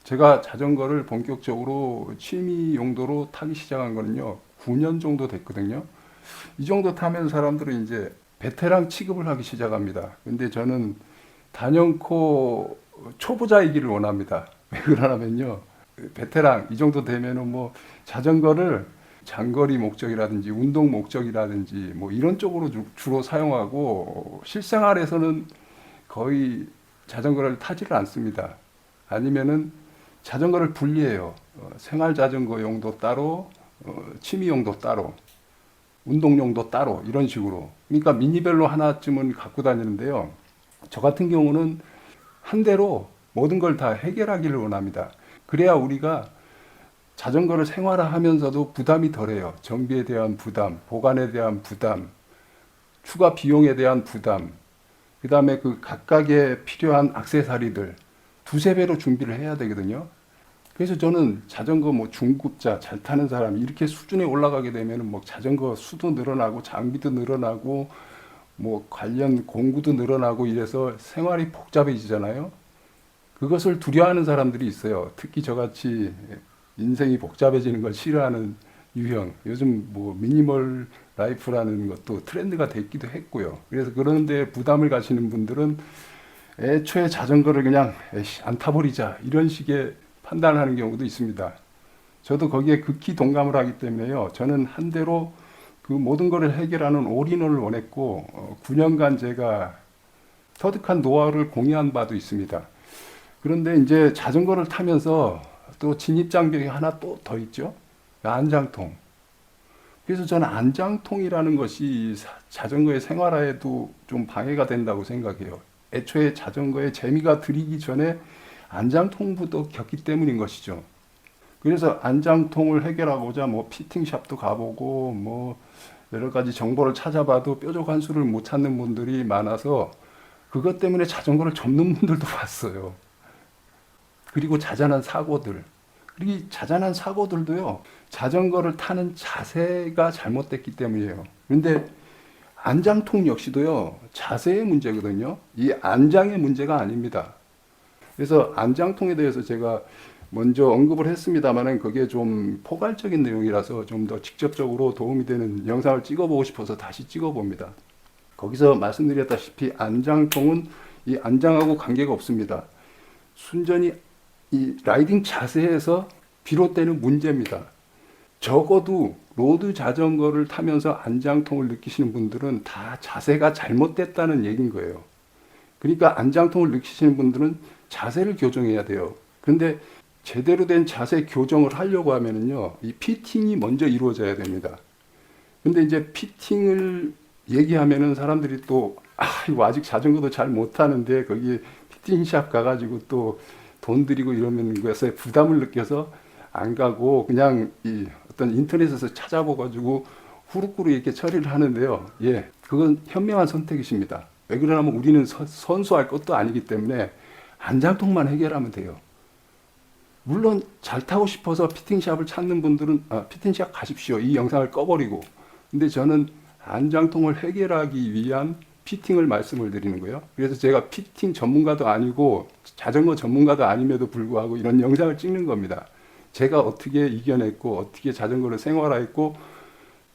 제가 자전거를 본격적으로 취미 용도로 타기 시작한 거는요, 9년 정도 됐거든요. 이 정도 타면 사람들은 이제 베테랑 취급을 하기 시작합니다. 근데 저는 단연코 초보자이기를 원합니다. 왜 그러냐면요, 베테랑 이 정도 되면은 뭐 자전거를 장거리 목적이라든지 운동 목적이라든지 뭐 이런 쪽으로 주로 사용하고 실생활에서는 거의 자전거를 타지를 않습니다. 아니면은 자전거를 분리해요. 생활 자전거 용도 따로, 취미 용도 따로, 운동 용도 따로 이런 식으로. 그러니까 미니벨로 하나쯤은 갖고 다니는데요. 저 같은 경우는 한 대로 모든 걸 다 해결하기를 원합니다. 그래야 우리가 자전거를 생활화하면서도 부담이 덜해요. 정비에 대한 부담, 보관에 대한 부담, 추가 비용에 대한 부담, 그 다음에 그 각각의 필요한 액세서리들 두세 배로 준비를 해야 되거든요. 그래서 저는 자전거 뭐 중급자 잘 타는 사람 이렇게 수준에 올라가게 되면은 뭐 자전거 수도 늘어나고 장비도 늘어나고 뭐 관련 공구도 늘어나고 이래서 생활이 복잡해지잖아요. 그것을 두려워하는 사람들이 있어요. 특히 저같이 인생이 복잡해지는 걸 싫어하는 유형. 요즘 뭐 미니멀 라이프라는 것도 트렌드가 됐기도 했고요. 그래서 그런데 부담을 가시는 분들은 애초에 자전거를 그냥 에이씨, 안 타버리자 이런 식의 판단하는 경우도 있습니다. 저도 거기에 극히 동감을 하기 때문에요. 저는 한 대로 그 모든 것을 해결하는 올인원을 원했고 9년간 제가 터득한 노하우를 공유한 바도 있습니다. 그런데 이제 자전거를 타면서 또 진입 장벽이 하나 또 더 있죠. 안장통. 그래서 저는 안장통이라는 것이 자전거의 생활화에도 좀 방해가 된다고 생각해요. 애초에 자전거에 재미가 들이기 전에 안장통부터 겪기 때문인 것이죠. 그래서 안장통을 해결하고자 뭐 피팅샵도 가보고 뭐 여러 가지 정보를 찾아봐도 뾰족한 수를 못 찾는 분들이 많아서 그것 때문에 자전거를 접는 분들도 봤어요. 그리고 자잘한 사고들. 그리고 이 자잘한 사고들도요, 자전거를 타는 자세가 잘못됐기 때문이에요. 그런데 안장통 역시도요, 자세의 문제거든요. 이 안장의 문제가 아닙니다. 그래서 안장통에 대해서 제가 먼저 언급을 했습니다만은 그게 좀 포괄적인 내용이라서 좀 더 직접적으로 도움이 되는 영상을 찍어보고 싶어서 다시 찍어봅니다. 거기서 말씀드렸다시피 안장통은 이 안장하고 관계가 없습니다. 순전히 이 라이딩 자세에서 비롯되는 문제입니다. 적어도 로드 자전거를 타면서 안장통을 느끼시는 분들은 다 자세가 잘못됐다는 얘기인 거예요. 그러니까 안장통을 느끼시는 분들은 자세를 교정해야 돼요. 그런데 제대로 된 자세 교정을 하려고 하면은요, 이 피팅이 먼저 이루어져야 됩니다. 근데 이제 피팅을 얘기하면은 사람들이 또, 이거 아직 자전거도 잘 못하는데, 거기 피팅샵 가가지고 또 돈 들이고 이러면 그것에 부담을 느껴서 안 가고, 그냥 이 어떤 인터넷에서 찾아봐가지고 후루꾸루 이렇게 처리를 하는데요. 예, 그건 현명한 선택이십니다. 왜 그러냐면 우리는 선수할 것도 아니기 때문에 안장통만 해결하면 돼요. 물론 잘 타고 싶어서 피팅샵을 찾는 분들은 피팅샵 가십시오. 이 영상을 꺼버리고. 근데 저는 안장통을 해결하기 위한 피팅을 말씀을 드리는 거예요. 그래서 제가 피팅 전문가도 아니고 자전거 전문가도 아님에도 불구하고 이런 영상을 찍는 겁니다. 제가 어떻게 이겨냈고 어떻게 자전거를 생활화했고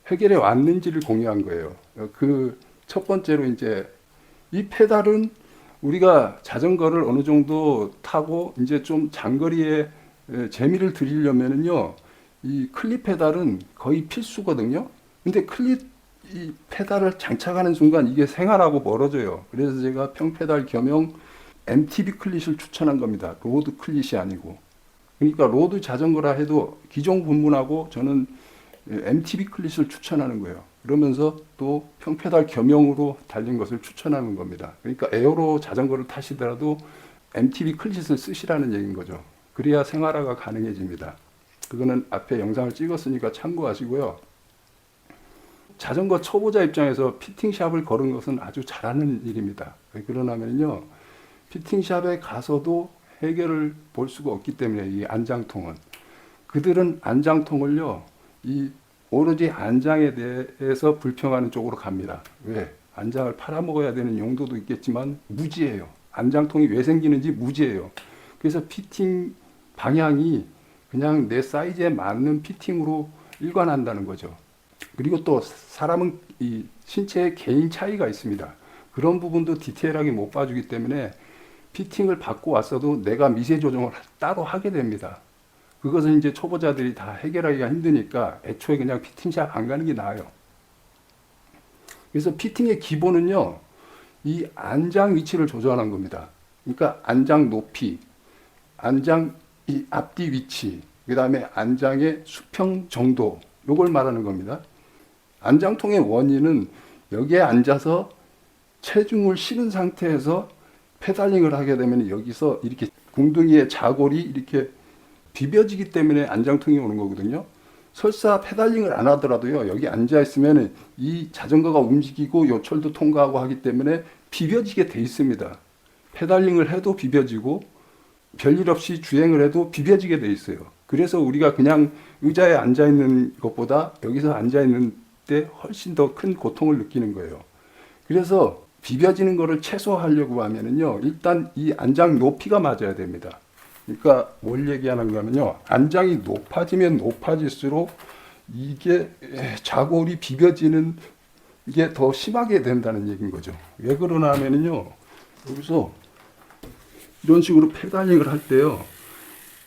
해결해 왔는지를 공유한 거예요. 그 첫 번째로 이제 이 페달은 우리가 자전거를 어느 정도 타고 이제 좀 장거리에 재미를 드리려면은요, 이 클립 페달은 거의 필수거든요. 근데 클립 이 페달을 장착하는 순간 이게 생활하고 멀어져요. 그래서 제가 평페달 겸용 MTB 클릿을 추천한 겁니다. 로드 클릿이 아니고. 그러니까 로드 자전거라 해도 기존 부문하고 저는 MTB 클릿을 추천하는 거예요. 그러면서 또 평페달 겸용으로 달린 것을 추천하는 겁니다. 그러니까 에어로 자전거를 타시더라도 MTB 클릿을 쓰시라는 얘기인 거죠. 그래야 생활화가 가능해집니다. 그거는 앞에 영상을 찍었으니까 참고하시고요. 자전거 초보자 입장에서 피팅샵을 거는 것은 아주 잘하는 일입니다. 왜 그러냐면요, 피팅샵에 가서도 해결을 볼 수가 없기 때문에 이 안장통은 그들은 안장통을요, 이 오로지 안장에 대해서 불평하는 쪽으로 갑니다. 왜? 안장을 팔아먹어야 되는 용도도 있겠지만 무지예요. 안장통이 왜 생기는지 무지예요. 그래서 피팅 방향이 그냥 내 사이즈에 맞는 피팅으로 일관한다는 거죠. 그리고 또 사람은 이 신체의 개인 차이가 있습니다. 그런 부분도 디테일하게 못 봐주기 때문에 피팅을 받고 왔어도 내가 미세 조정을 따로 하게 됩니다. 그것은 이제 초보자들이 다 해결하기가 힘드니까 애초에 그냥 피팅샵 안 가는 게 나아요. 그래서 피팅의 기본은요, 이 안장 위치를 조절하는 겁니다. 그러니까 안장 높이, 안장 이 앞뒤 위치, 그 다음에 안장의 수평 정도, 요걸 말하는 겁니다. 안장통의 원인은 여기에 앉아서 체중을 실은 상태에서 페달링을 하게 되면 여기서 이렇게 궁둥이의 자골이 이렇게 비벼지기 때문에 안장통이 오는 거거든요. 설사 페달링을 안 하더라도요, 여기 앉아 있으면 이 자전거가 움직이고 요철도 통과하고 하기 때문에 비벼지게 돼 있습니다. 페달링을 해도 비벼지고 별일 없이 주행을 해도 비벼지게 돼 있어요. 그래서 우리가 그냥 의자에 앉아 있는 것보다 여기서 앉아 있는 때 훨씬 더 큰 고통을 느끼는 거예요. 그래서 비벼지는 거를 최소화하려고 하면은요, 일단 이 안장 높이가 맞아야 됩니다. 그러니까 뭘 얘기하는 거냐면요, 안장이 높아지면 높아질수록 이게 자골이 비벼지는 게 더 심하게 된다는 얘기인 거죠. 왜 그러나 하면은요, 여기서 이런 식으로 페달링을 할 때요,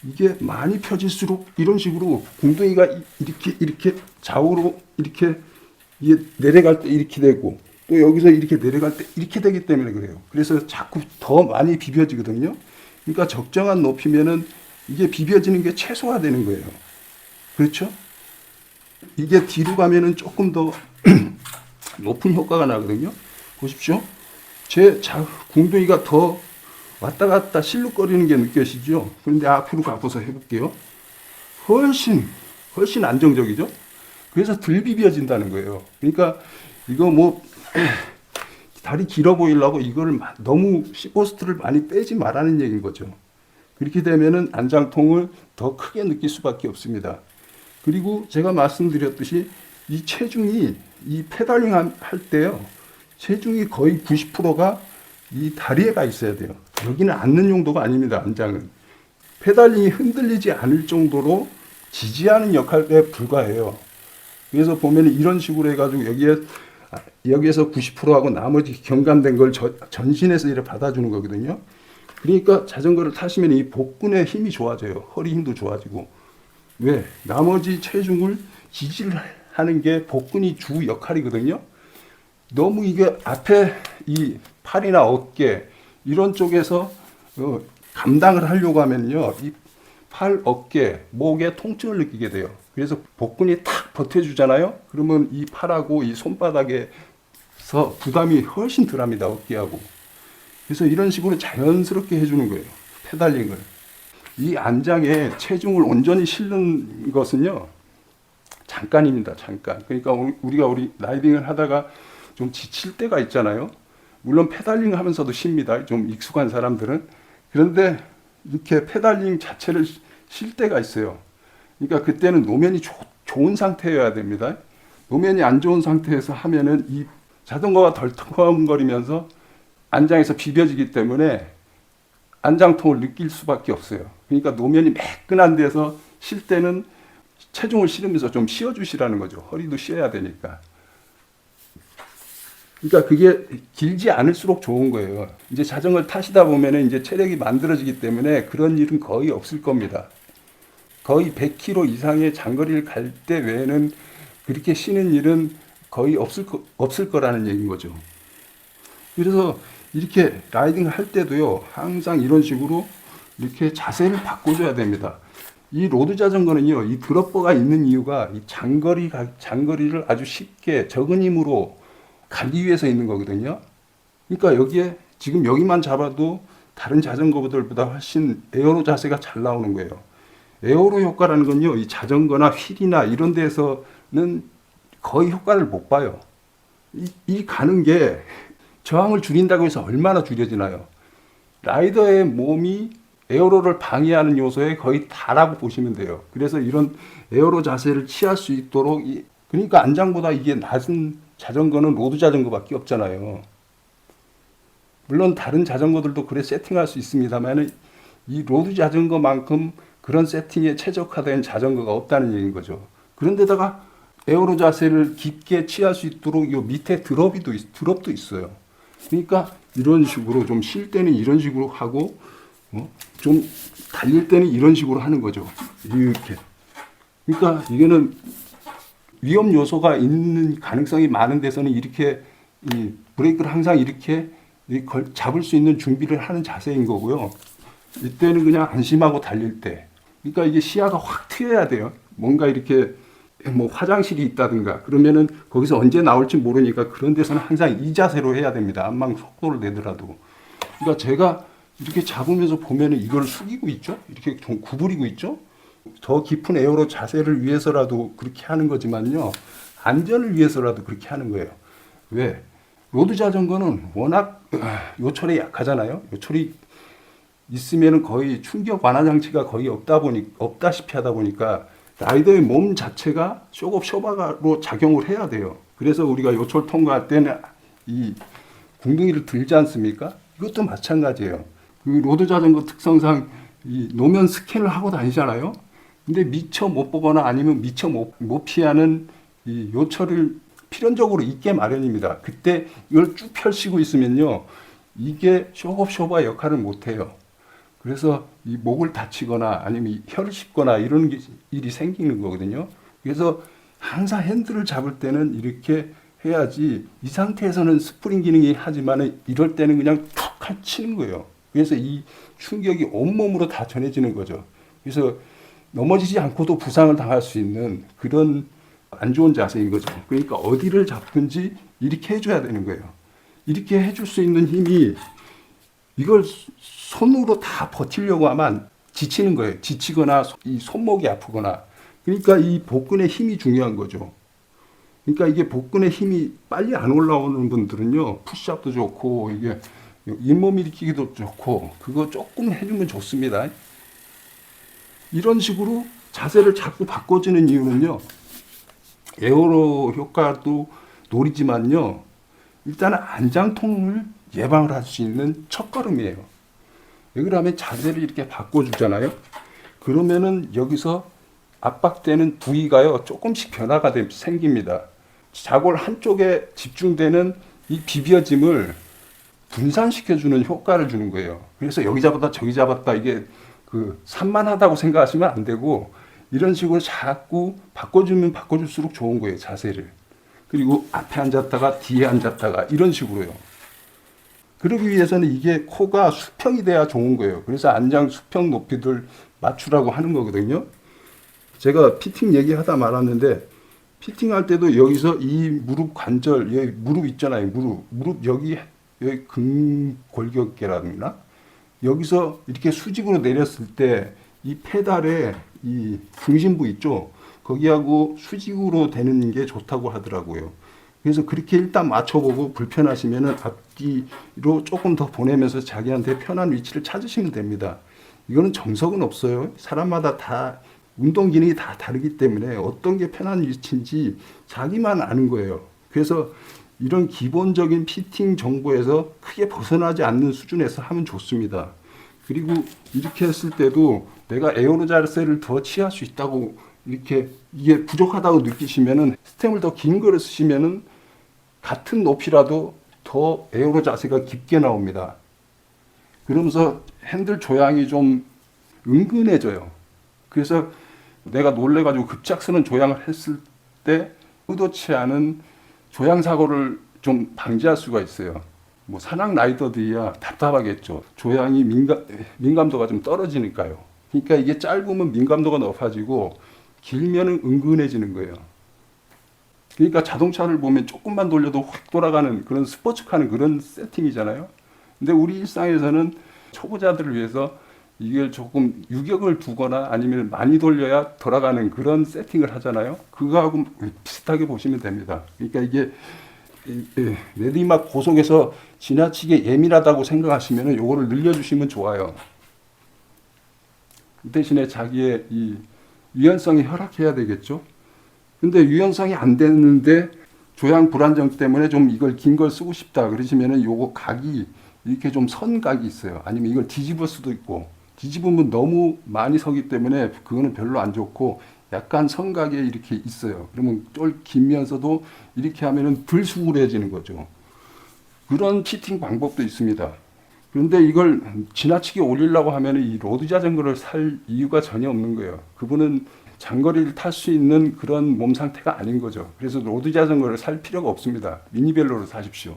이게 많이 펴질수록 이런 식으로 궁둥이가 이렇게 좌우로 이렇게 이게 내려갈 때 이렇게 되고 또 여기서 이렇게 내려갈 때 이렇게 되기 때문에 그래요. 그래서 자꾸 더 많이 비벼지거든요. 그러니까 적정한 높이면은 이게 비벼지는 게 최소화되는 거예요. 그렇죠? 이게 뒤로 가면은 조금 더 높은 효과가 나거든요. 보십시오. 제 궁둥이가 더 왔다 갔다 실룩거리는 게 느껴지죠? 그런데 앞으로 가고서 해볼게요. 훨씬 안정적이죠? 그래서 덜 비벼진다는 거예요. 그러니까 이거 뭐 다리 길어 보이려고 이거를 너무 시포스트를 많이 빼지 말라는 얘기인 거죠. 그렇게 되면은 안장통을 더 크게 느낄 수밖에 없습니다. 그리고 제가 말씀드렸듯이 이 체중이 이 페달링 할 때요, 체중이 거의 90%가 이 다리에 가 있어야 돼요. 여기는 앉는 용도가 아닙니다. 안장은 페달링이 흔들리지 않을 정도로 지지하는 역할에 불과해요. 그래서 보면 이런 식으로 해가지고 여기에서 90%하고 나머지 경감된 걸 전신에서 이렇게 받아주는 거거든요. 그러니까 자전거를 타시면 이 복근의 힘이 좋아져요. 허리 힘도 좋아지고. 왜? 나머지 체중을 지지를 하는 게 복근이 주 역할이거든요. 너무 이게 앞에 이 팔이나 어깨 이런 쪽에서 감당을 하려고 하면요, 이 팔, 어깨, 목에 통증을 느끼게 돼요. 그래서 복근이 탁 버텨주잖아요. 그러면 이 팔하고 이 손바닥에서 부담이 훨씬 덜합니다. 어깨하고. 그래서 이런 식으로 자연스럽게 해주는 거예요. 페달링을. 이 안장에 체중을 온전히 실는 것은요, 잠깐입니다. 잠깐. 그러니까 우리 라이딩을 하다가 좀 지칠 때가 있잖아요. 물론 페달링 하면서도 쉽니다. 좀 익숙한 사람들은. 그런데 이렇게 페달링 자체를 쉴 때가 있어요. 그러니까 그때는 노면이 좋은 상태여야 됩니다. 노면이 안 좋은 상태에서 하면은 이 자전거가 덜컹거리면서 안장에서 비벼지기 때문에 안장통을 느낄 수밖에 없어요. 그러니까 노면이 매끈한 데서 쉴 때는 체중을 실으면서 좀 쉬어주시라는 거죠. 허리도 쉬어야 되니까. 그러니까 그게 길지 않을수록 좋은 거예요. 이제 자전거를 타시다 보면은 이제 체력이 만들어지기 때문에 그런 일은 거의 없을 겁니다. 거의 100km 이상의 장거리를 갈 때 외에는 그렇게 쉬는 일은 거의 없을 거라는 얘기인 거죠. 그래서 이렇게 라이딩 할 때도요, 항상 이런 식으로 이렇게 자세를 바꿔줘야 됩니다. 이 로드 자전거는요, 이 드롭버가 있는 이유가 이 장거리를 아주 쉽게 적은 힘으로 가기 위해서 있는 거거든요. 그러니까 여기에 지금 여기만 잡아도 다른 자전거들보다 훨씬 에어로 자세가 잘 나오는 거예요. 에어로 효과라는 건요, 이 자전거나 휠이나 이런 데서는 거의 효과를 못 봐요. 이 가는 게 저항을 줄인다고 해서 얼마나 줄여지나요? 라이더의 몸이 에어로를 방해하는 요소에 거의 다라고 보시면 돼요. 그래서 이런 에어로 자세를 취할 수 있도록 그러니까 안장보다 이게 낮은 자전거는 로드 자전거밖에 없잖아요. 물론 다른 자전거들도 그래 세팅할 수 있습니다만 이 로드 자전거만큼 그런 세팅에 최적화된 자전거가 없다는 얘기인 거죠. 그런데다가 에어로 자세를 깊게 취할 수 있도록 요 밑에 드롭도 있어요. 그러니까 이런 식으로 좀 쉴 때는 이런 식으로 하고 좀 달릴 때는 이런 식으로 하는 거죠. 이렇게. 그러니까 이거는 위험 요소가 있는 가능성이 많은 데서는 이렇게 이 브레이크를 항상 이렇게 잡을 수 있는 준비를 하는 자세인 거고요. 이때는 그냥 안심하고 달릴 때. 그러니까 이게 시야가 확 트여야 돼요. 뭔가 이렇게 뭐 화장실이 있다든가 그러면은 거기서 언제 나올지 모르니까 그런 데서는 항상 이 자세로 해야 됩니다. 안만 속도를 내더라도. 그러니까 제가 이렇게 잡으면서 보면은 이걸 숙이고 있죠. 이렇게 좀 구부리고 있죠. 더 깊은 에어로 자세를 위해서라도 그렇게 하는 거지만요. 안전을 위해서라도 그렇게 하는 거예요. 왜? 로드 자전거는 워낙 요철에 약하잖아요. 요철이 있으면은 거의 충격 완화 장치가 거의 없다시피 하다 보니까 라이더의 몸 자체가 쇼바로 작용을 해야 돼요. 그래서 우리가 요철 통과할 때는 이 궁둥이를 들지 않습니까? 이것도 마찬가지예요. 그 로드 자전거 특성상 이 노면 스캔을 하고 다니잖아요. 근데 미처 못 보거나 아니면 미처 못 피하는 이 요철을 필연적으로 있게 마련입니다. 그때 이걸 쭉 펼치고 있으면요. 이게 쇼바 역할을 못 해요. 그래서 이 목을 다치거나 아니면 혀를 씹거나 이런 일이 생기는 거거든요. 그래서 항상 핸들을 잡을 때는 이렇게 해야지 이 상태에서는 스프링 기능이 하지만 이럴 때는 그냥 툭 치는 거예요. 그래서 이 충격이 온몸으로 다 전해지는 거죠. 그래서 넘어지지 않고도 부상을 당할 수 있는 그런 안 좋은 자세인 거죠. 그러니까 어디를 잡든지 이렇게 해줘야 되는 거예요. 이렇게 해줄 수 있는 힘이 이걸 손으로 다 버티려고 하면 지치는 거예요. 지치거나 이 손목이 아프거나. 그러니까 이 복근의 힘이 중요한 거죠. 그러니까 이게 복근의 힘이 빨리 안 올라오는 분들은요. 푸시업도 좋고 이게 잇몸 일으키기도 좋고 그거 조금 해주면 좋습니다. 이런 식으로 자세를 자꾸 바꿔주는 이유는요. 에어로 효과도 노리지만요. 일단은 안장통을 예방을 할 수 있는 첫걸음이에요. 왜 그러면 자세를 이렇게 바꿔주잖아요. 그러면은 여기서 압박되는 부위가요. 조금씩 변화가 생깁니다. 자골 한쪽에 집중되는 이 비벼짐을 분산시켜주는 효과를 주는 거예요. 그래서 여기 잡았다 저기 잡았다 이게 그 산만하다고 생각하시면 안 되고 이런 식으로 자꾸 바꿔주면 바꿔줄수록 좋은 거예요. 자세를. 그리고 앞에 앉았다가 뒤에 앉았다가 이런 식으로요. 그러기 위해서는 이게 코가 수평이 돼야 좋은 거예요. 그래서 안장 수평 높이를 맞추라고 하는 거거든요. 제가 피팅 얘기하다 말았는데 피팅할 때도 여기서 이 무릎 관절, 여기 무릎 있잖아요. 무릎 여기 근골격계라든가 여기서 이렇게 수직으로 내렸을 때 이 페달의 이 중심부 있죠. 거기하고 수직으로 되는 게 좋다고 하더라고요. 그래서 그렇게 일단 맞춰보고 불편하시면은 앞뒤로 조금 더 보내면서 자기한테 편한 위치를 찾으시면 됩니다. 이거는 정석은 없어요. 사람마다 다 운동 기능이 다 다르기 때문에 어떤 게 편한 위치인지 자기만 아는 거예요. 그래서 이런 기본적인 피팅 정보에서 크게 벗어나지 않는 수준에서 하면 좋습니다. 그리고 이렇게 했을 때도 내가 에어로 자세를 더 취할 수 있다고 이렇게 이게 부족하다고 느끼시면은 스템을 더 긴 거를 쓰시면은 같은 높이라도 더 에어로 자세가 깊게 나옵니다. 그러면서 핸들 조향이 좀 은근해져요. 그래서 내가 놀래가지고 급작스런 조향을 했을 때 의도치 않은 조향 사고를 좀 방지할 수가 있어요. 뭐 산악 라이더들이야 답답하겠죠. 조향이 민감도가 좀 떨어지니까요. 그러니까 이게 짧으면 민감도가 높아지고 길면은 은근해지는 거예요. 그러니까 자동차를 보면 조금만 돌려도 확 돌아가는 그런 스포츠카는 그런 세팅이잖아요. 근데 우리 일상에서는 초보자들을 위해서 이걸 조금 유격을 두거나 아니면 많이 돌려야 돌아가는 그런 세팅을 하잖아요. 그거하고 비슷하게 보시면 됩니다. 그러니까 이게 내리막 고속에서 지나치게 예민하다고 생각하시면 요거를 늘려주시면 좋아요. 그 대신에 자기의 이 유연성이 허락해야 되겠죠. 근데 유연성이 안 되는데 조향 불안정 때문에 좀 이걸 긴 걸 쓰고 싶다 그러시면은 요거 각이 이렇게 좀 선 각이 있어요. 아니면 이걸 뒤집을 수도 있고 뒤집으면 너무 많이 서기 때문에 그거는 별로 안 좋고 약간 성각에 이렇게 있어요. 그러면 좀 길면서도 이렇게 하면은 불수그레지는 거죠. 그런 피팅 방법도 있습니다. 그런데 이걸 지나치게 올리려고 하면 이 로드 자전거를 살 이유가 전혀 없는 거예요. 그분은 장거리를 탈 수 있는 그런 몸 상태가 아닌 거죠. 그래서 로드 자전거를 살 필요가 없습니다. 미니벨로를 사십시오.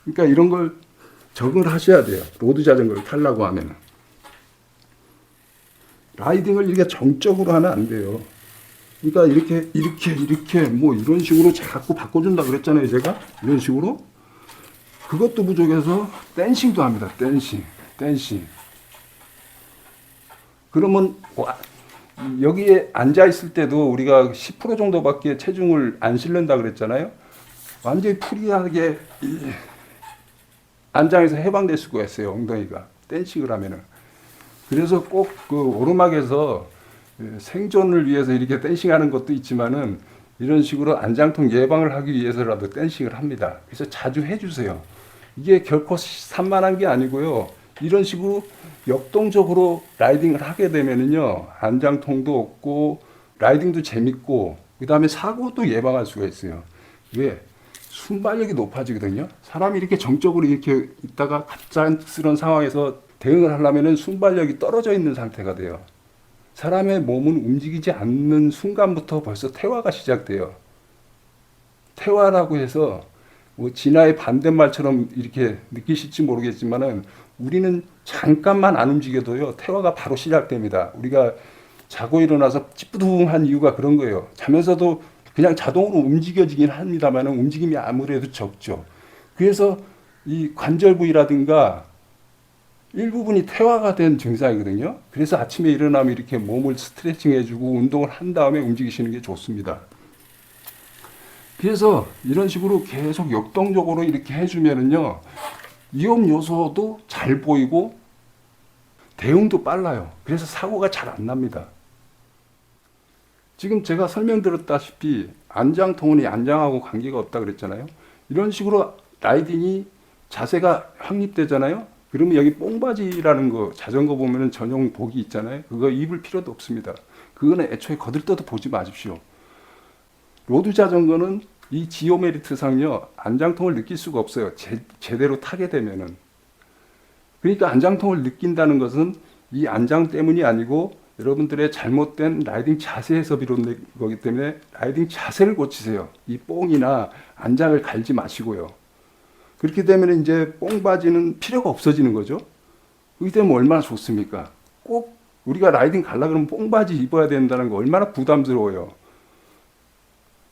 그러니까 이런 걸 적응을 하셔야 돼요. 로드 자전거를 타려고 하면. 라이딩을 이렇게 정적으로 하면 안 돼요. 그러니까 이렇게 뭐 이런 식으로 자꾸 바꿔준다 그랬잖아요, 제가. 이런 식으로. 그것도 부족해서 댄싱도 합니다. 댄싱. 그러면 여기에 앉아 있을 때도 우리가 10% 정도밖에 체중을 안 실는다 그랬잖아요. 완전히 프리하게 안장에서 해방될 수가 있어요. 엉덩이가 댄싱을 하면은. 그래서 꼭 그 오르막에서 생존을 위해서 이렇게 댄싱하는 것도 있지만은 이런 식으로 안장통 예방을 하기 위해서라도 댄싱을 합니다. 그래서 자주 해주세요. 이게 결코 산만한 게 아니고요. 이런 식으로 역동적으로 라이딩을 하게 되면은요, 안장통도 없고 라이딩도 재밌고 그 다음에 사고도 예방할 수가 있어요. 왜? 순발력이 높아지거든요. 사람이 이렇게 정적으로 이렇게 있다가 갑작스러운 상황에서 대응을 하려면은 순발력이 떨어져 있는 상태가 돼요. 사람의 몸은 움직이지 않는 순간부터 벌써 퇴화가 시작돼요. 퇴화라고 해서 뭐 진화의 반대말처럼 이렇게 느끼실지 모르겠지만은 우리는 잠깐만 안 움직여도요, 퇴화가 바로 시작됩니다. 우리가 자고 일어나서 찌뿌둥한 이유가 그런 거예요. 자면서도 그냥 자동으로 움직여지긴 합니다만 움직임이 아무래도 적죠. 그래서 이 관절 부위라든가 일부분이 퇴화가 된 증상이거든요. 그래서 아침에 일어나면 이렇게 몸을 스트레칭 해주고 운동을 한 다음에 움직이시는 게 좋습니다. 그래서 이런 식으로 계속 역동적으로 이렇게 해주면은요, 위험 요소도 잘 보이고 대응도 빨라요. 그래서 사고가 잘 안 납니다. 지금 제가 설명드렸다시피 안장통은 이 안장하고 관계가 없다 그랬잖아요. 이런 식으로 라이딩이 자세가 확립되잖아요. 그러면 여기 뽕바지라는 거 자전거 보면은 전용 복이 있잖아요. 그거 입을 필요도 없습니다. 그거는 애초에 거들떠도 보지 마십시오. 로드 자전거는 이 지오메리트상요, 안장통을 느낄 수가 없어요. 제대로 타게 되면은. 그러니까 안장통을 느낀다는 것은 이 안장 때문이 아니고 여러분들의 잘못된 라이딩 자세에서 비롯된 거기 때문에 라이딩 자세를 고치세요. 이 뽕이나 안장을 갈지 마시고요. 그렇게 되면 이제 뽕바지는 필요가 없어지는 거죠. 그렇게 되면 얼마나 좋습니까? 꼭 우리가 라이딩 가려고 그러면 뽕바지 입어야 된다는 거 얼마나 부담스러워요.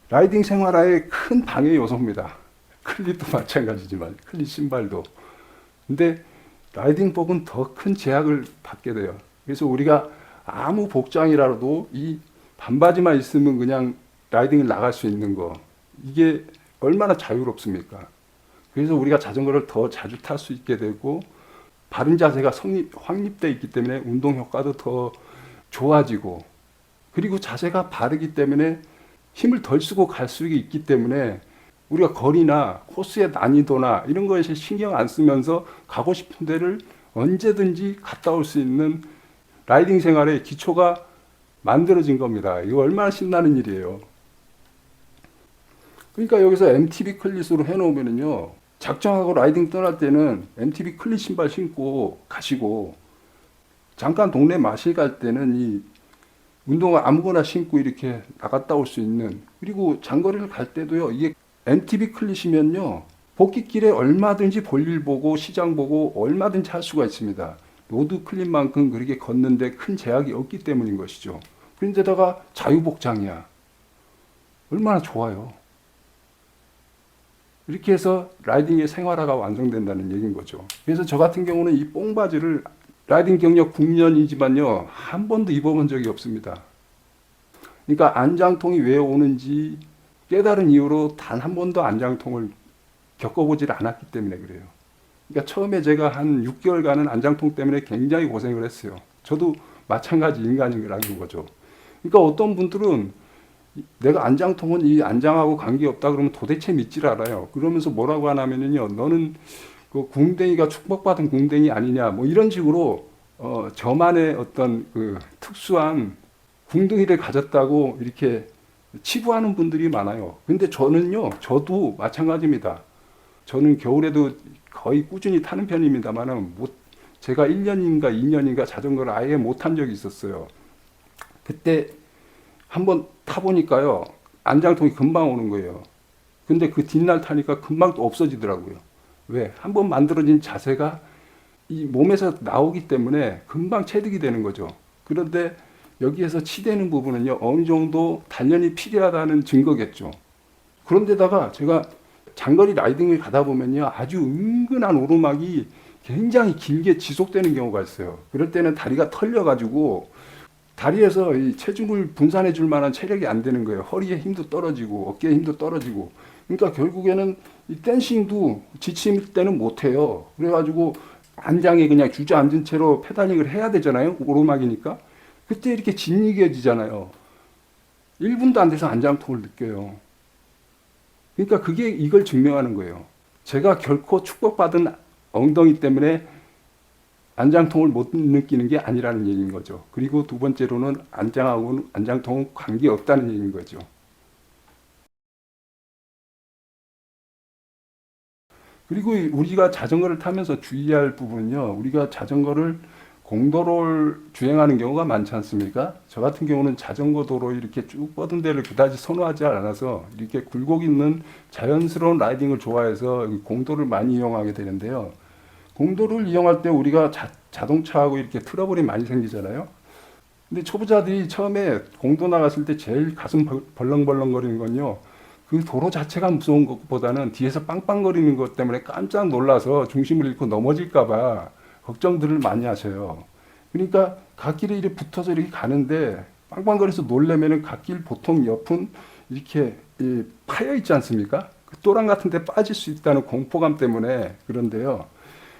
라이딩 생활화의 큰 방해 요소입니다. 클릿도 마찬가지지만, 클릿 신발도. 근데 라이딩복은 더 큰 제약을 받게 돼요. 그래서 우리가 아무 복장이라도 이 반바지만 있으면 그냥 라이딩을 나갈 수 있는 거, 이게 얼마나 자유롭습니까? 그래서 우리가 자전거를 더 자주 탈 수 있게 되고 바른 자세가 확립되어 있기 때문에 운동 효과도 더 좋아지고, 그리고 자세가 바르기 때문에 힘을 덜 쓰고 갈 수 있기 때문에 우리가 거리나 코스의 난이도나 이런 거에 신경 안 쓰면서 가고 싶은 데를 언제든지 갔다 올 수 있는 라이딩 생활의 기초가 만들어진 겁니다. 이거 얼마나 신나는 일이에요. 그러니까 여기서 MTB 클릿으로 해놓으면요, 작정하고 라이딩 떠날 때는 MTB 클릿 신발 신고 가시고, 잠깐 동네 마실 갈 때는 이 운동화 아무거나 신고 이렇게 나갔다 올 수 있는, 그리고 장거리를 갈 때도요, 이게 MTB 클릿이면요, 복귀길에 얼마든지 볼일 보고 시장 보고 얼마든지 할 수가 있습니다. 로드 클릿만큼 그렇게 걷는데 큰 제약이 없기 때문인 것이죠. 그런데다가 자유복장이야. 얼마나 좋아요. 이렇게 해서 라이딩의 생활화가 완성된다는 얘기인 거죠. 그래서 저 같은 경우는 이 뽕바지를 라이딩 경력 9년이지만요, 한 번도 입어본 적이 없습니다. 그러니까 안장통이 왜 오는지 깨달은 이후로 단 한 번도 안장통을 겪어보질 않았기 때문에 그래요. 그러니까 처음에 제가 한 6개월간은 안장통 때문에 굉장히 고생을 했어요. 저도 마찬가지 인간이라는 거죠. 그러니까 어떤 분들은 내가 안장통은 이 안장하고 관계없다 그러면 도대체 믿질 않아요. 그러면서 뭐라고 하냐면요, 너는 그 궁뎅이가 축복받은 궁뎅이 아니냐, 뭐 이런 식으로 저만의 어떤 그 특수한 궁둥이를 가졌다고 이렇게 치부하는 분들이 많아요. 근데 저도 마찬가지입니다. 저는 겨울에도 거의 꾸준히 타는 편입니다만은 제가 1년인가 2년인가 자전거를 아예 못 탄 적이 있었어요. 그때 한번 타보니까요, 안장통이 금방 오는 거예요. 근데 그 뒷날 타니까 금방 또 없어지더라고요. 왜? 한번 만들어진 자세가 이 몸에서 나오기 때문에 금방 체득이 되는 거죠. 그런데 여기에서 치대는 부분은요, 어느 정도 단련이 필요하다는 증거겠죠. 그런데다가 제가 장거리 라이딩을 가다 보면요, 아주 은근한 오르막이 굉장히 길게 지속되는 경우가 있어요. 그럴 때는 다리가 털려가지고 다리에서 이 체중을 분산해 줄 만한 체력이 안 되는 거예요. 허리에 힘도 떨어지고 어깨에 힘도 떨어지고. 그러니까 결국에는 이 댄싱도 지칠 때는 못 해요. 그래가지고 안장에 그냥 주저앉은 채로 페달링을 해야 되잖아요. 오르막이니까. 그때 이렇게 짓이겨지잖아요. 1분도 안 돼서 안장통을 느껴요. 그러니까 그게 이걸 증명하는 거예요. 제가 결코 축복받은 엉덩이 때문에 안장통을 못 느끼는 게 아니라는 얘기인 거죠. 그리고 두 번째로는 안장하고는 안장통은 관계없다는 얘기인 거죠. 그리고 우리가 자전거를 타면서 주의할 부분은요. 우리가 자전거를 공도로를 주행하는 경우가 많지 않습니까? 저 같은 경우는 자전거 도로 이렇게 쭉 뻗은 데를 그다지 선호하지 않아서 이렇게 굴곡 있는 자연스러운 라이딩을 좋아해서 공도를 많이 이용하게 되는데요. 공도를 이용할 때 우리가 자동차하고 이렇게 트러블이 많이 생기잖아요. 근데 초보자들이 처음에 공도 나갔을 때 제일 가슴 벌렁벌렁거리는 건요. 그 도로 자체가 무서운 것보다는 뒤에서 빵빵거리는 것 때문에 깜짝 놀라서 중심을 잃고 넘어질까봐 걱정들을 많이 하셔요. 그러니까 갓길에 이렇게 붙어서 이렇게 가는데 빵빵거려서 놀래면은 갓길 보통 옆은 이렇게 파여 있지 않습니까? 그 또랑 같은 데 빠질 수 있다는 공포감 때문에 그런데요.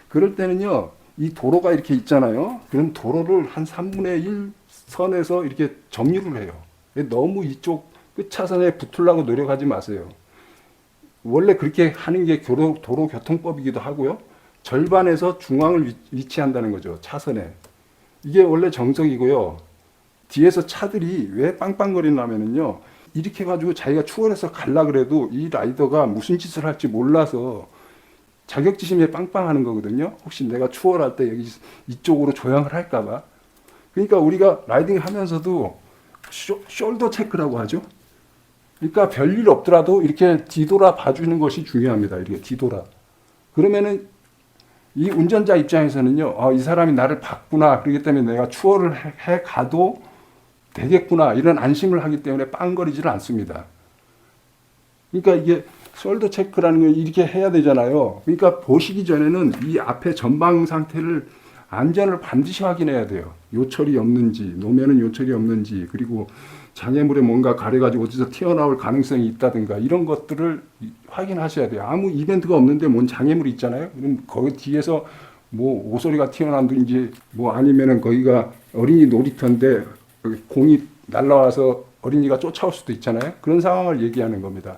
그럴 때는요, 이 도로가 이렇게 있잖아요. 그럼 도로를 한 3분의 1 선에서 이렇게 정리를 해요. 너무 이쪽 끝 차선에 붙으려고 노력하지 마세요. 원래 그렇게 하는 게 도로교통법이기도 하고요. 절반에서 중앙을 위치한다는 거죠. 차선에. 이게 원래 정석이고요. 뒤에서 차들이 왜 빵빵거리냐면요. 이렇게 해가지고 자기가 추월해서 갈라 그래도 이 라이더가 무슨 짓을 할지 몰라서 자격지심에 빵빵하는 거거든요. 혹시 내가 추월할 때 여기 이쪽으로 조향을 할까봐. 그러니까 우리가 라이딩 하면서도 숄더 체크라고 하죠. 그러니까 별일 없더라도 이렇게 뒤돌아 봐주는 것이 중요합니다. 이렇게 뒤돌아. 그러면은 이 운전자 입장에서는요, 이 사람이 나를 봤구나. 그렇기 때문에 내가 추월을 해 가도 되겠구나. 이런 안심을 하기 때문에 빵거리지를 않습니다. 그러니까 이게 숄더 체크라는 걸 이렇게 해야 되잖아요. 그러니까 보시기 전에는 이 앞에 전방 상태를 안전을 반드시 확인해야 돼요. 요철이 없는지, 노면은 요철이 없는지, 그리고 장애물에 뭔가 가려가지고 어디서 튀어나올 가능성이 있다든가 이런 것들을 확인하셔야 돼요. 아무 이벤트가 없는데 뭔 장애물이 있잖아요. 그럼 거기 뒤에서 뭐 오소리가 튀어나온든지 뭐 아니면은 거기가 어린이 놀이터인데 공이 날라와서 어린이가 쫓아올 수도 있잖아요. 그런 상황을 얘기하는 겁니다.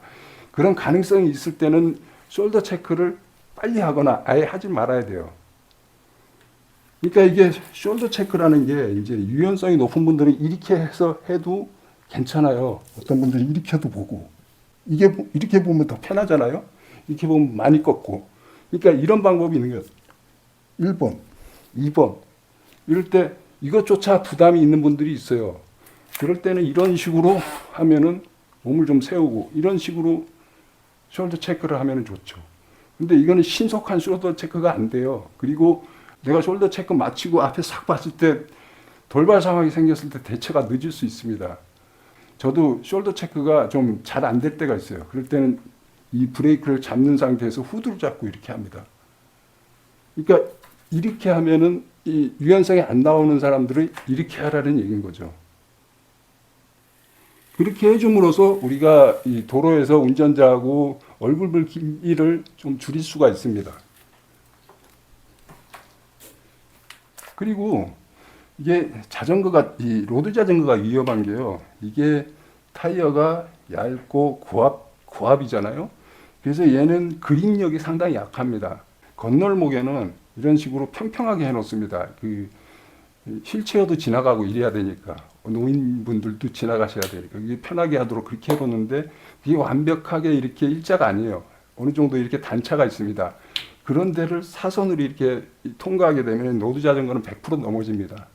그런 가능성이 있을 때는 숄더 체크를 빨리 하거나 아예 하지 말아야 돼요. 그러니까 이게 숄더 체크라는 게 이제 유연성이 높은 분들은 이렇게 해서 해도 괜찮아요. 어떤 분들은 이렇게 해도 보고. 이게 이렇게 보면 더 편하잖아요. 이렇게 보면 많이 꺾고. 그러니까 이런 방법이 있는 거예요. 1번, 2번. 이럴 때 이것조차 부담이 있는 분들이 있어요. 그럴 때는 이런 식으로 하면은 몸을 좀 세우고 이런 식으로 숄더 체크를 하면 좋죠. 근데 이거는 신속한 숄더 체크가 안 돼요. 그리고 내가 숄더 체크 마치고 앞에 싹 봤을 때 돌발 상황이 생겼을 때 대처가 늦을 수 있습니다. 저도 숄더 체크가 좀 잘 안 될 때가 있어요. 그럴 때는 이 브레이크를 잡는 상태에서 후드를 잡고 이렇게 합니다. 그러니까 이렇게 하면은 이 유연성이 안 나오는 사람들은 이렇게 하라는 얘기인 거죠. 그렇게 해줌으로써 우리가 이 도로에서 운전자하고 얼굴 볼 길이를 좀 줄일 수가 있습니다. 그리고 이게 이 로드 자전거가 위험한 게요. 이게 타이어가 얇고 고압이잖아요. 그래서 얘는 그립력이 상당히 약합니다. 건널목에는 이런 식으로 평평하게 해놓습니다. 휠체어도 지나가고 이래야 되니까 노인분들도 지나가셔야 되니까 이게 편하게 하도록 그렇게 해놓는데 이게 완벽하게 이렇게 일자가 아니에요. 어느 정도 이렇게 단차가 있습니다. 그런 데를 사선으로 이렇게 통과하게 되면 노드 자전거는 100% 넘어집니다.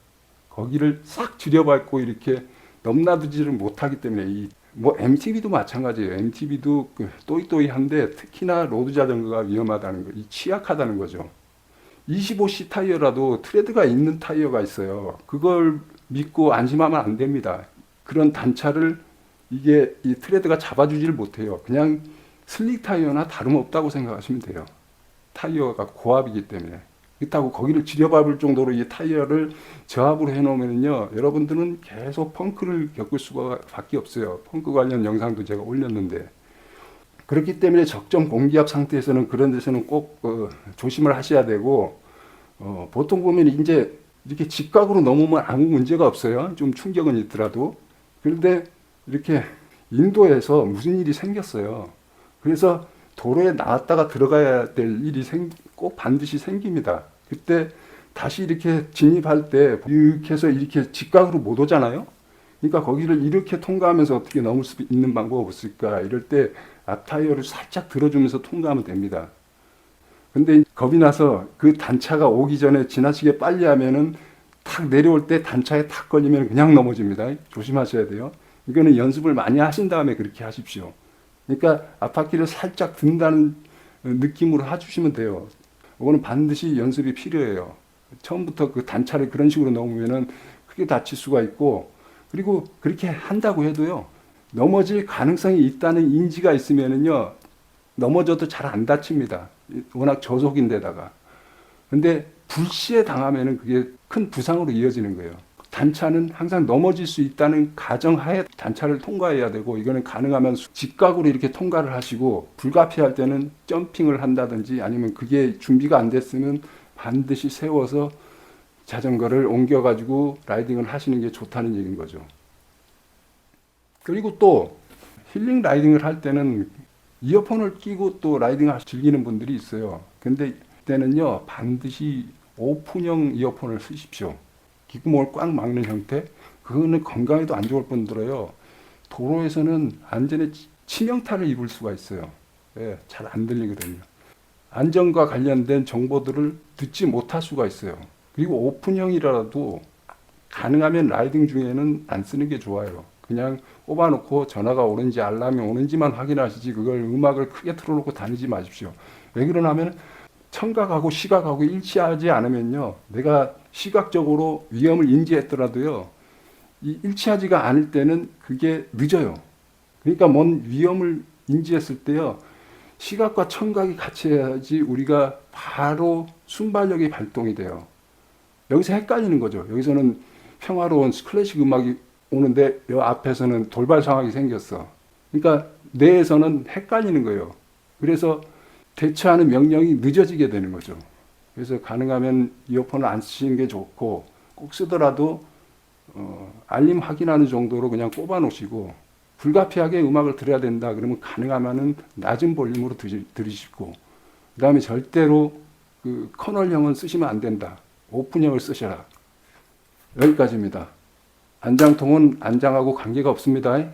거기를 싹 줄여밟고 이렇게 넘나들지를 못하기 때문에 뭐 MTB도 마찬가지예요. MTB도 또이또이한데 특히나 로드 자전거가 위험하다는 거, 취약하다는 거죠. 25C 타이어라도 트레드가 있는 타이어가 있어요. 그걸 믿고 안심하면 안 됩니다. 그런 단차를 이게 이 트레드가 잡아주지를 못해요. 그냥 슬릭 타이어나 다름없다고 생각하시면 돼요. 타이어가 고압이기 때문에. 그렇다고 거기를 줄여밟을 정도로 이 타이어를 저압으로 해놓으면요, 여러분들은 계속 펑크를 겪을 수가 밖에 없어요. 펑크 관련 영상도 제가 올렸는데. 그렇기 때문에 적정 공기압 상태에서는 그런 데서는 꼭 조심을 하셔야 되고, 보통 보면 이제 이렇게 직각으로 넘으면 아무 문제가 없어요. 좀 충격은 있더라도. 그런데 이렇게 인도에서 무슨 일이 생겼어요. 그래서 도로에 나왔다가 들어가야 될 일이 꼭 반드시 생깁니다. 그때 다시 이렇게 진입할 때 이렇게 해서 이렇게 직각으로 못 오잖아요. 그러니까 거기를 이렇게 통과하면서 어떻게 넘을 수 있는 방법이 없을까? 이럴 때 앞 타이어를 살짝 들어주면서 통과하면 됩니다. 근데 겁이 나서 그 단차가 오기 전에 지나치게 빨리 하면은 탁 내려올 때 단차에 탁 걸리면 그냥 넘어집니다. 조심하셔야 돼요. 이거는 연습을 많이 하신 다음에 그렇게 하십시오. 그러니까 앞바퀴를 살짝 든다는 느낌으로 해주시면 돼요. 이거는 반드시 연습이 필요해요. 처음부터 그 단차를 그런 식으로 넘으면은 크게 다칠 수가 있고, 그리고 그렇게 한다고 해도요, 넘어질 가능성이 있다는 인지가 있으면은요, 넘어져도 잘 안 다칩니다. 워낙 저속인데다가. 근데 불시에 당하면은 그게 큰 부상으로 이어지는 거예요. 단차는 항상 넘어질 수 있다는 가정하에 단차를 통과해야 되고, 이거는 가능하면 직각으로 이렇게 통과를 하시고, 불가피할 때는 점핑을 한다든지 아니면 그게 준비가 안 됐으면 반드시 세워서 자전거를 옮겨가지고 라이딩을 하시는 게 좋다는 얘기인 거죠. 그리고 또 힐링 라이딩을 할 때는 이어폰을 끼고 또 라이딩을 즐기는 분들이 있어요. 근데 그때는요, 반드시 오픈형 이어폰을 쓰십시오. 귓구멍을 꽉 막는 형태. 그거는 건강에도 안 좋을 뿐더러요, 도로에서는 안전에 치명타를 입을 수가 있어요. 예, 잘 안 들리거든요. 안전과 관련된 정보들을 듣지 못할 수가 있어요. 그리고 오픈형이라도 가능하면 라이딩 중에는 안 쓰는 게 좋아요. 그냥 꼽아놓고 전화가 오는지 알람이 오는지만 확인하시지, 그걸 음악을 크게 틀어놓고 다니지 마십시오. 왜 그러냐면 청각하고 시각하고 일치하지 않으면요, 내가 시각적으로 위험을 인지했더라도요, 이 일치하지가 않을 때는 그게 늦어요. 그러니까 뭔 위험을 인지했을 때요, 시각과 청각이 같이 해야지 우리가 바로 순발력이 발동이 돼요. 여기서 헷갈리는 거죠. 여기서는 평화로운 클래식 음악이 오는데 이 앞에서는 돌발 상황이 생겼어. 그러니까 뇌에서는 헷갈리는 거예요. 그래서 대처하는 명령이 늦어지게 되는 거죠. 그래서 가능하면 이어폰을 안 쓰시는 게 좋고, 꼭 쓰더라도 알림 확인하는 정도로 그냥 꼽아 놓으시고, 불가피하게 음악을 들어야 된다 그러면 가능하면은 낮은 볼륨으로 들으시고, 그 다음에 절대로 그 커널형은 쓰시면 안 된다. 오픈형을 쓰셔라. 여기까지입니다. 안장통은 안장하고 관계가 없습니다.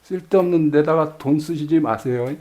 쓸데없는 데다가 돈 쓰시지 마세요.